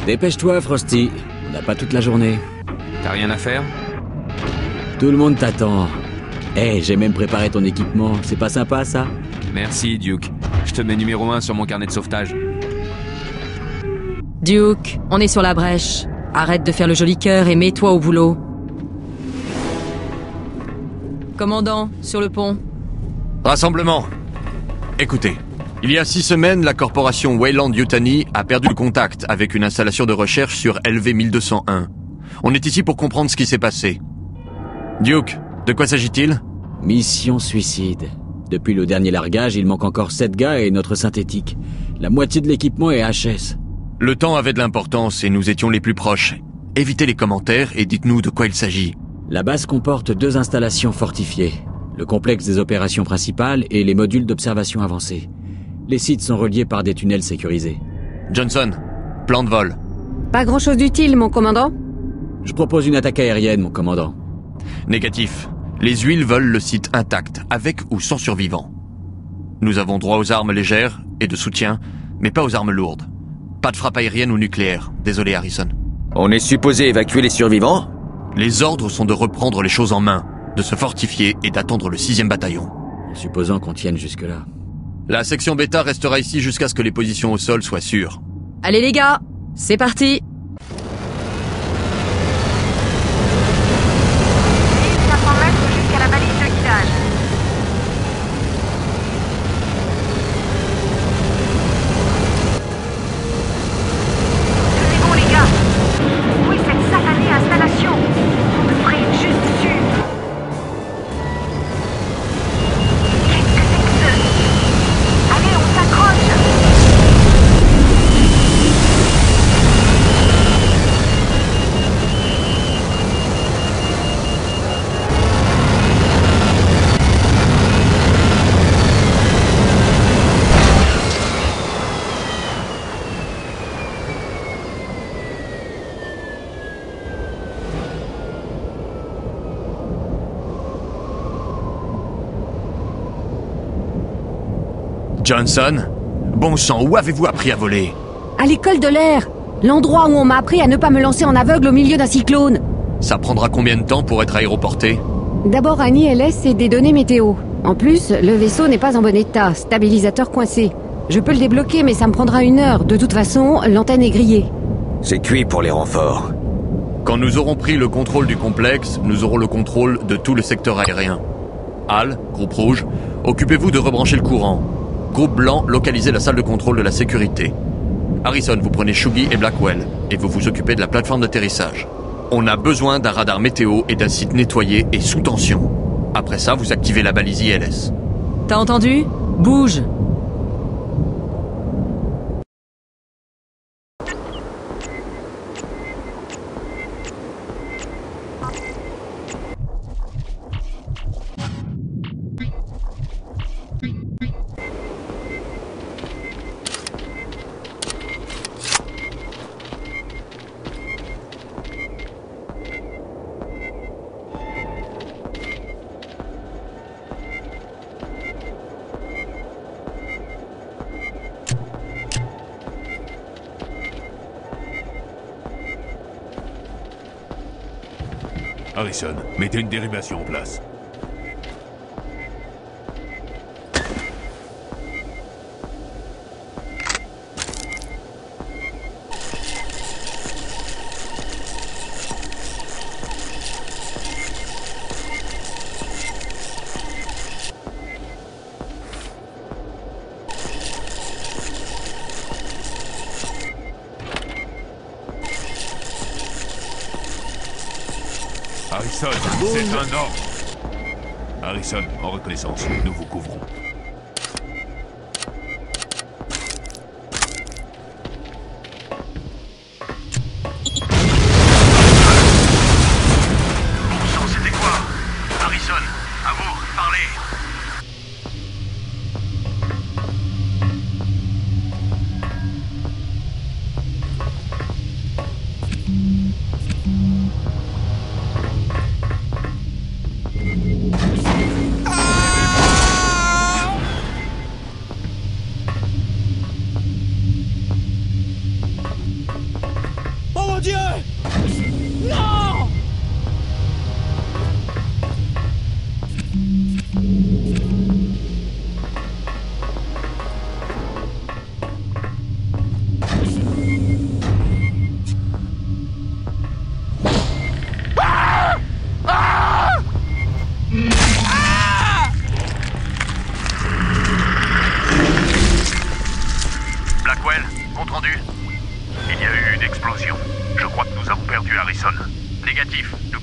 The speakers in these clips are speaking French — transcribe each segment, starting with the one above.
Dépêche-toi, Frosty. On n'a pas toute la journée. T'as rien à faire? Tout le monde t'attend. J'ai même préparé ton équipement. C'est pas sympa, ça? Merci, Duke. Je te mets numéro 1 sur mon carnet de sauvetage. Duke, on est sur la brèche. Arrête de faire le joli cœur et mets-toi au boulot. Commandant, sur le pont. Rassemblement. Écoutez, il y a 6 semaines, la corporation Weyland Yutani a perdu le contact avec une installation de recherche sur LV-1201. On est ici pour comprendre ce qui s'est passé. Duke, de quoi s'agit-il? Mission suicide. Depuis le dernier largage, il manque encore 7 gars et notre synthétique. La moitié de l'équipement est HS. Le temps avait de l'importance et nous étions les plus proches. Évitez les commentaires et dites-nous de quoi il s'agit. La base comporte 2 installations fortifiées. Le complexe des opérations principales et les modules d'observation avancés. Les sites sont reliés par des tunnels sécurisés. Johnson, plan de vol. Pas grand-chose d'utile, mon commandant. Je propose une attaque aérienne, mon commandant. Négatif. Les huiles veulent le site intact, avec ou sans survivants. Nous avons droit aux armes légères et de soutien, mais pas aux armes lourdes. Pas de frappe aérienne ou nucléaire. Désolé, Harrison. On est supposé évacuer les survivants? Les ordres sont de reprendre les choses en main, de se fortifier et d'attendre le 6e bataillon. En supposant qu'on tienne jusque-là. La section bêta restera ici jusqu'à ce que les positions au sol soient sûres. Allez les gars, c'est parti. 1500 mètres jusqu'à la balise de guidage. C'est bon les gars. Oui, cette satanée installation. On me ferait une juste dessus. Qu'est-ce que c'est que ce... Allez, on s'accroche. Johnson? Bon sang, où avez-vous appris à voler? À l'école de l'air. L'endroit où on m'a appris à ne pas me lancer en aveugle au milieu d'un cyclone. Ça prendra combien de temps pour être aéroporté? D'abord un ILS et des données météo. En plus, le vaisseau n'est pas en bon état, stabilisateur coincé. Je peux le débloquer, mais ça me prendra 1 heure. De toute façon, l'antenne est grillée. C'est cuit pour les renforts. Quand nous aurons pris le contrôle du complexe, nous aurons le contrôle de tout le secteur aérien. Hal, groupe rouge, occupez-vous de rebrancher le courant. Groupe blanc, localisez la salle de contrôle de la sécurité. Harrison, vous prenez Shugi et Blackwell, et vous vous occupez de la plateforme d'atterrissage. On a besoin d'un radar météo et d'un site nettoyé et sous tension. Après ça, vous activez la balise ILS. T'as entendu? Bouge. Harrison, mettez une dérivation en place. Harrison, c'est un ordre. Harrison, en reconnaissance, nous vous couvrons. C'était quoi? Harrison, à vous, parlez.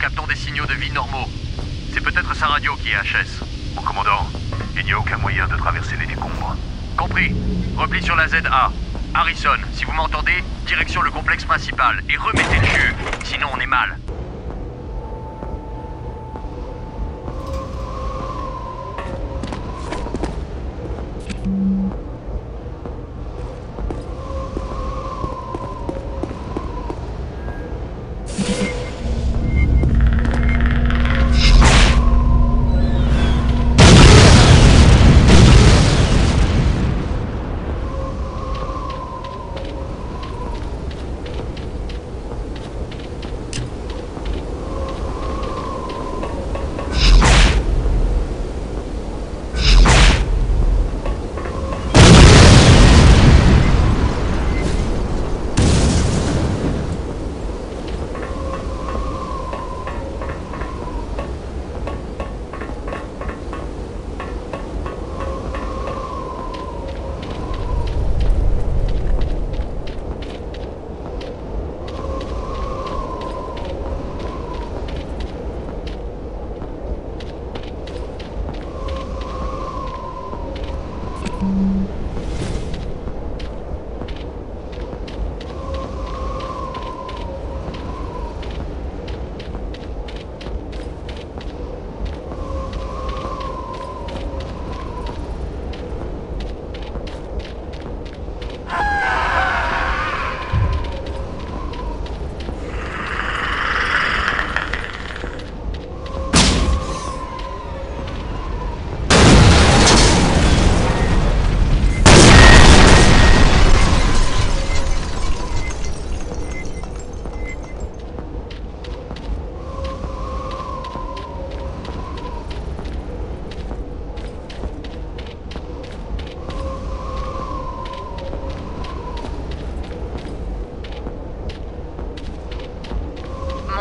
captons des signaux de vie normaux. C'est peut-être sa radio qui est HS. Mon commandant, il n'y a aucun moyen de traverser les décombres. Compris. Repli sur la ZA. Harrison, si vous m'entendez, direction le complexe principal et remettez le jus. Sinon on est mal.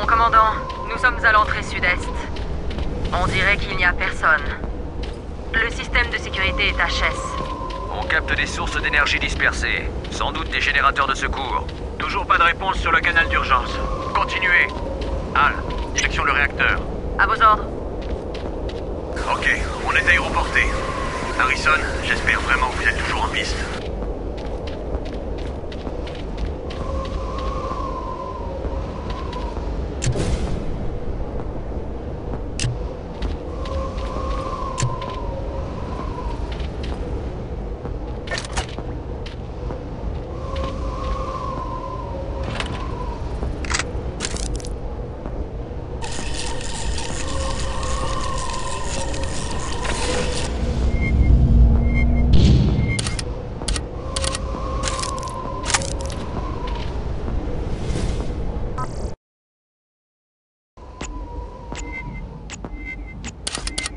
Commandant, nous sommes à l'entrée sud-est. On dirait qu'il n'y a personne. Le système de sécurité est HS. On capte des sources d'énergie dispersées. Sans doute des générateurs de secours. Toujours pas de réponse sur le canal d'urgence. Continuez. Hal, direction le réacteur. À vos ordres. Ok, on est aéroporté. Harrison, j'espère vraiment que vous êtes toujours en piste.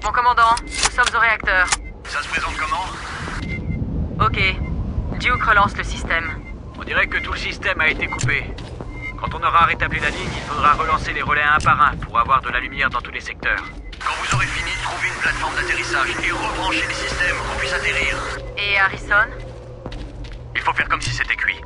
Mon commandant, nous sommes au réacteur. Ça se présente comment? Ok. Duke relance le système. On dirait que tout le système a été coupé. Quand on aura rétabli la ligne, il faudra relancer les relais un par un pour avoir de la lumière dans tous les secteurs. Quand vous aurez fini, trouvez une plateforme d'atterrissage et rebranchez les systèmes pour qu'on puisse atterrir. Et Harrison? Il faut faire comme si c'était cuit.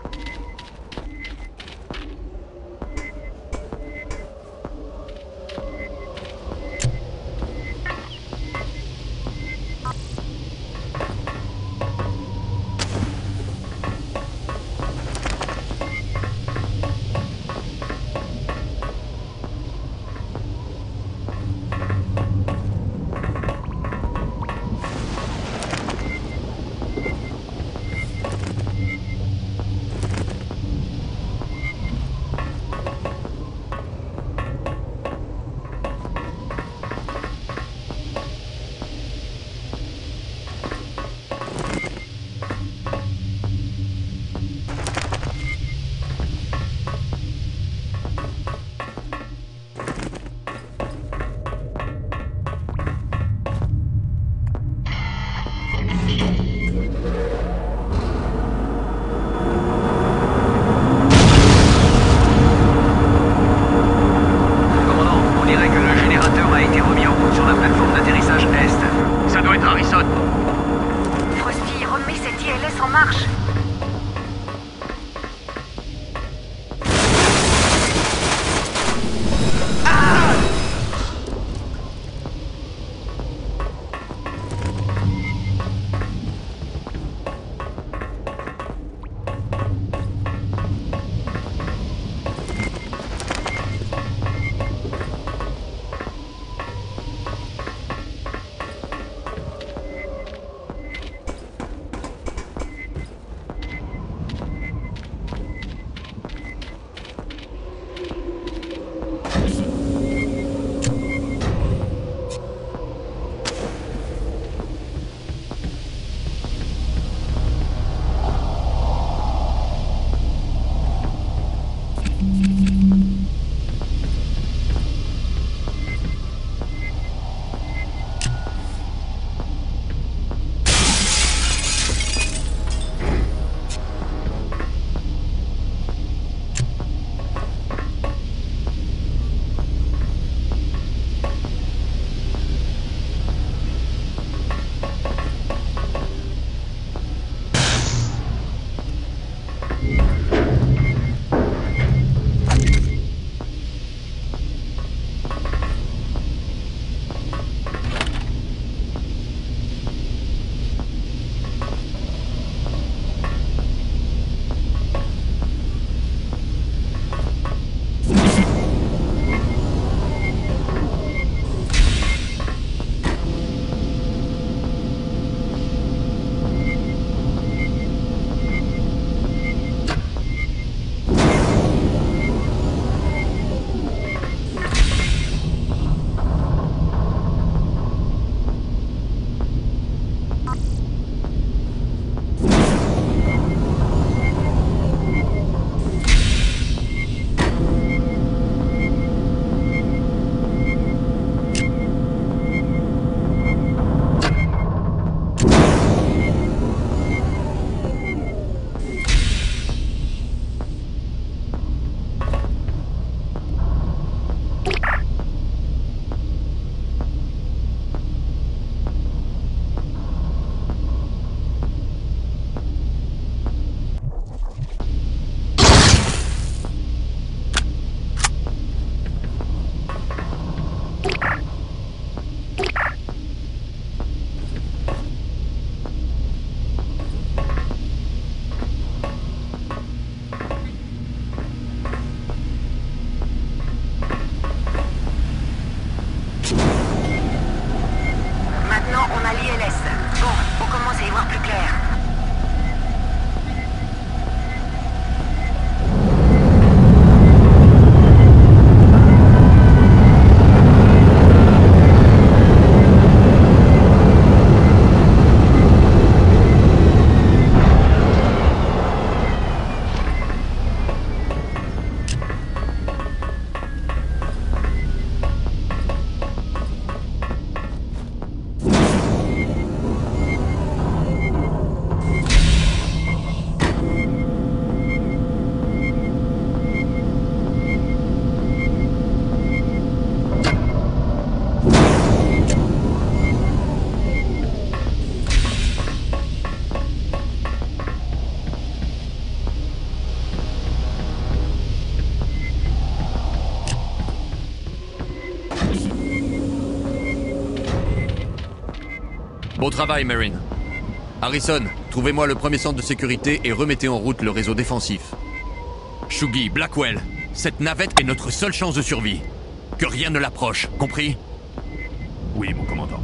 voir plus clair. Bon travail, Marine. Harrison, trouvez-moi le premier centre de sécurité et remettez en route le réseau défensif. Shugi, Blackwell, cette navette est notre seule chance de survie. Que rien ne l'approche, compris? Oui, mon commandant.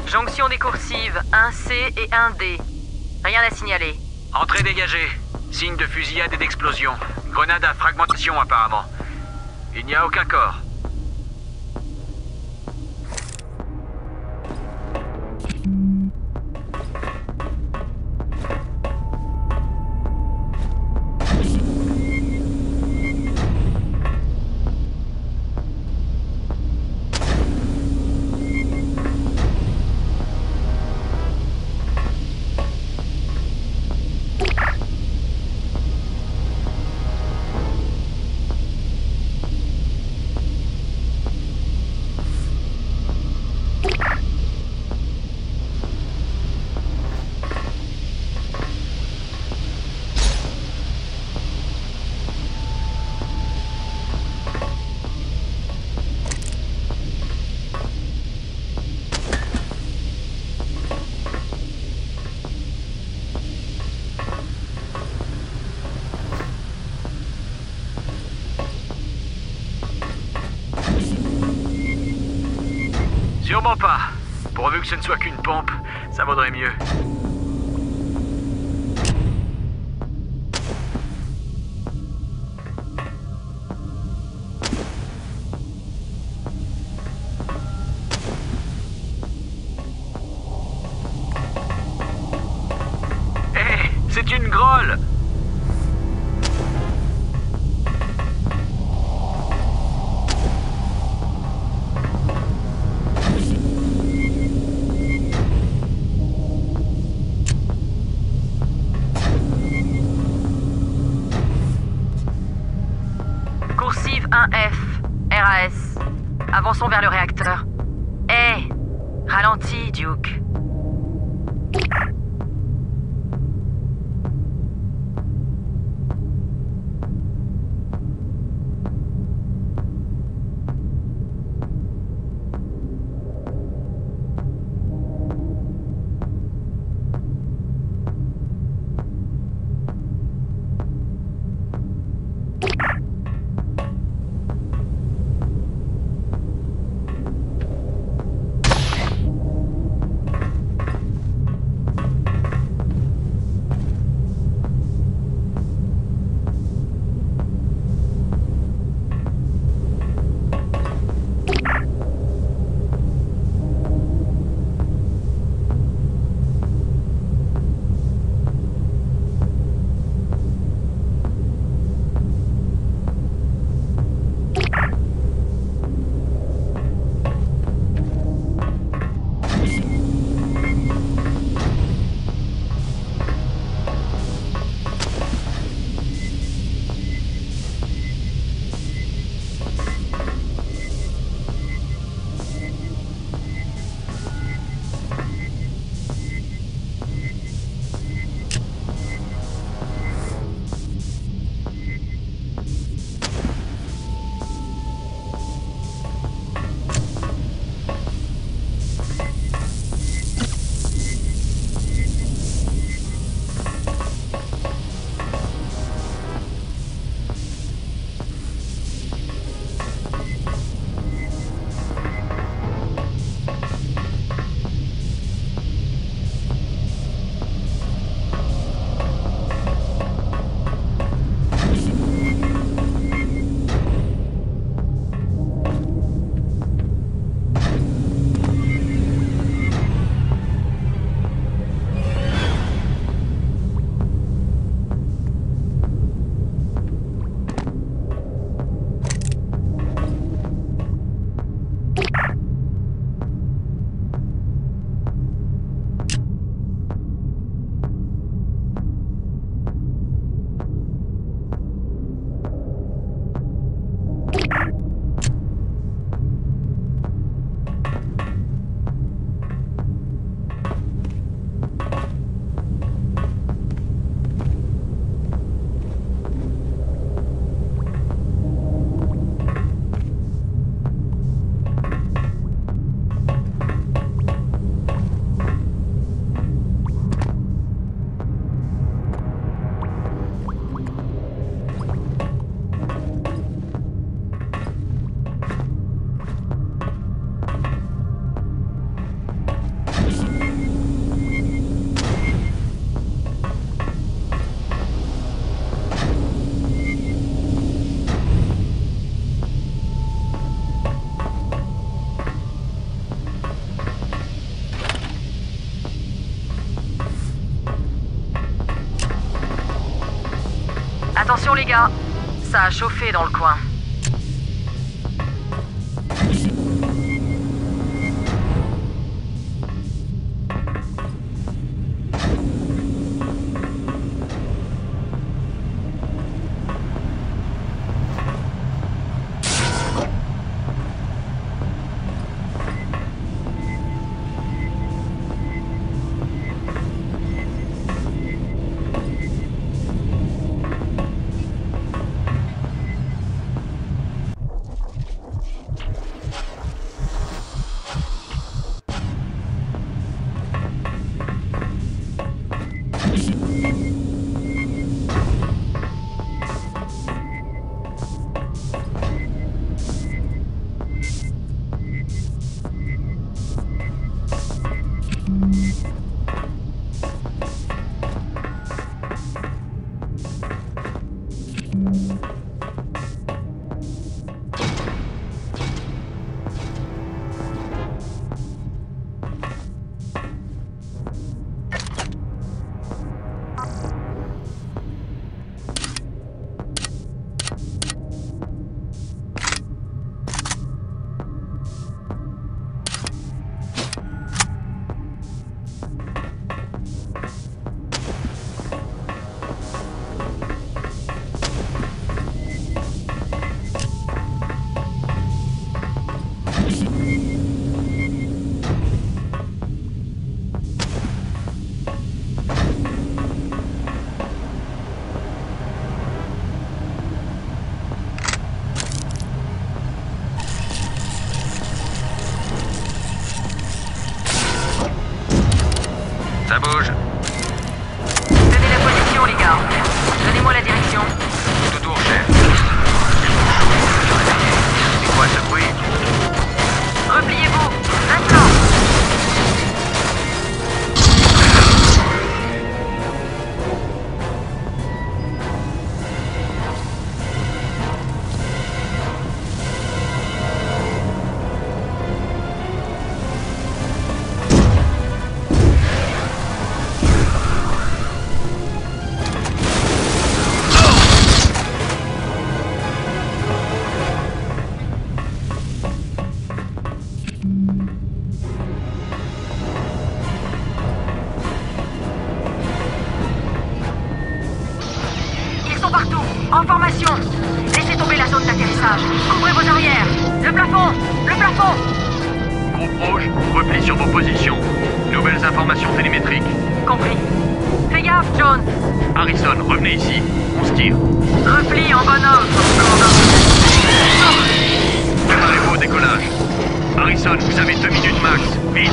Jonction des coursives, 1C et 1D. Rien à signaler. Entrée dégagée. Signe de fusillade et d'explosion. Grenade à fragmentation apparemment. Il n'y a aucun corps. Sûrement pas. Pourvu que ce ne soit qu'une pompe, ça vaudrait mieux. RAS. Avançons vers le réacteur. Hé, ralentis, Duke. Attention les gars, ça a chauffé dans le coin. fond! Groupe rouge, repli sur vos positions. Nouvelles informations télémétriques. Compris. Fais gaffe, Jones! Harrison, revenez ici. On se tire. Repli en bonhomme, commandant. Préparez-vous au décollage. Harrison, vous avez 2 minutes max. Vite.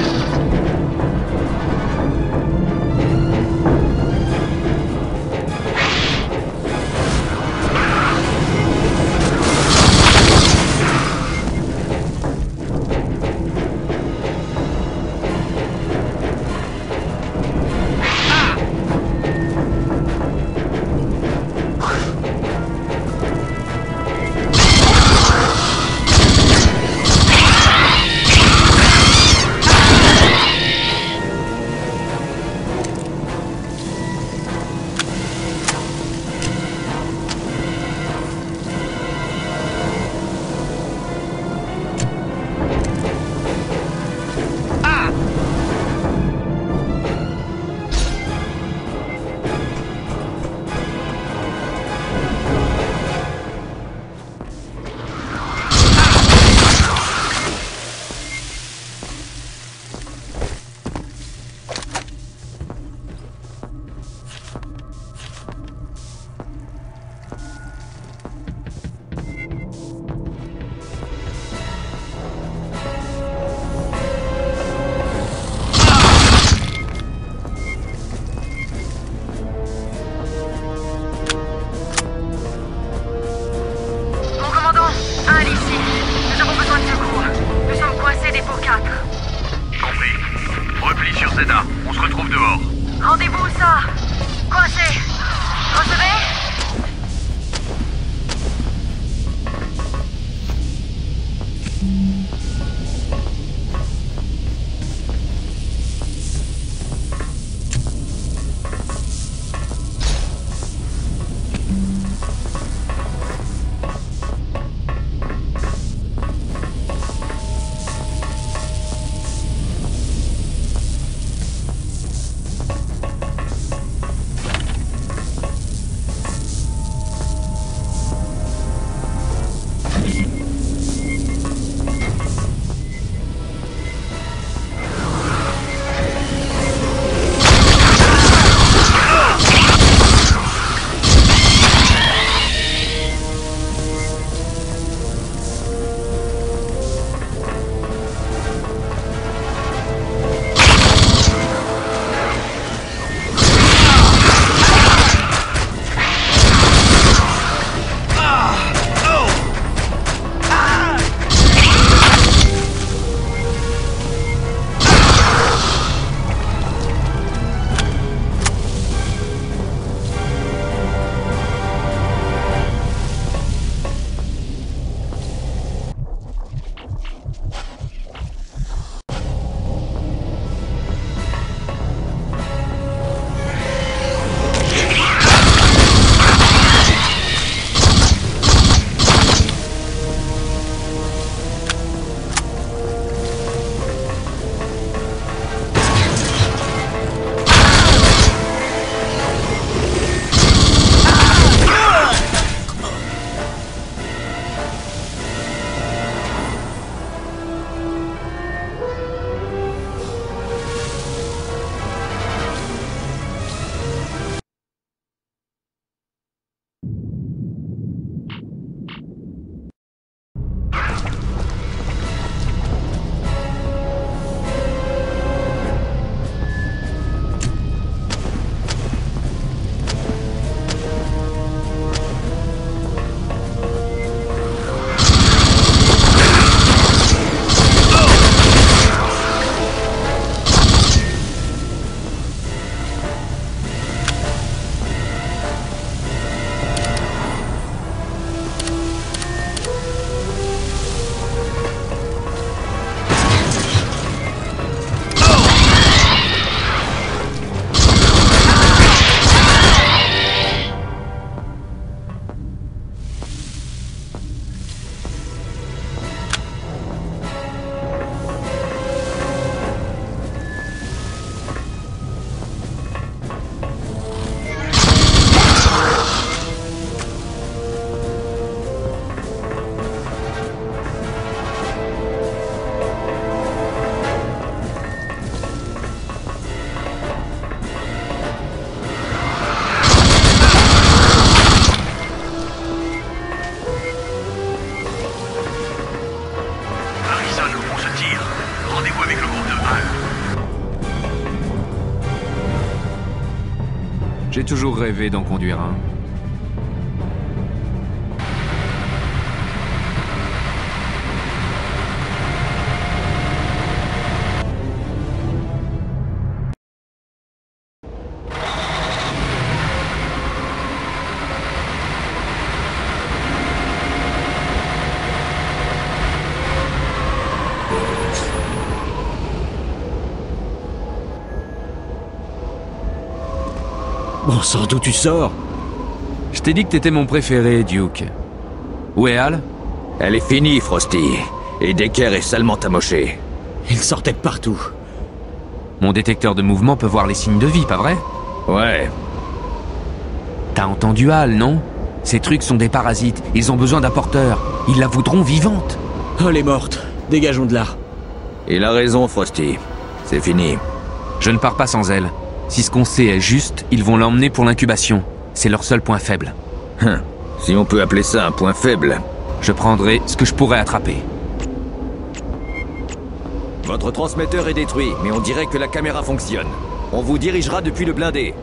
On se retrouve dehors. Rendez-vous où ça? Coincé. Recevez? J'ai toujours rêvé d'en conduire un. Bon sang, d'où tu sors? Je t'ai dit que t'étais mon préféré, Duke. Où est Hal? Elle est finie, Frosty. Et Decker est salement amoché. Il sortait de partout. Mon détecteur de mouvement peut voir les signes de vie, pas vrai? Ouais. T'as entendu Hal, non? Ces trucs sont des parasites. Ils ont besoin d'un porteur. Ils la voudront vivante. Oh, elle est morte. Dégageons de là. Il a raison, Frosty. C'est fini. Je ne pars pas sans elle. Si ce qu'on sait est juste, ils vont l'emmener pour l'incubation. C'est leur seul point faible. Si on peut appeler ça un point faible. Je prendrai ce que je pourrais attraper. Votre transmetteur est détruit, mais on dirait que la caméra fonctionne. On vous dirigera depuis le blindé.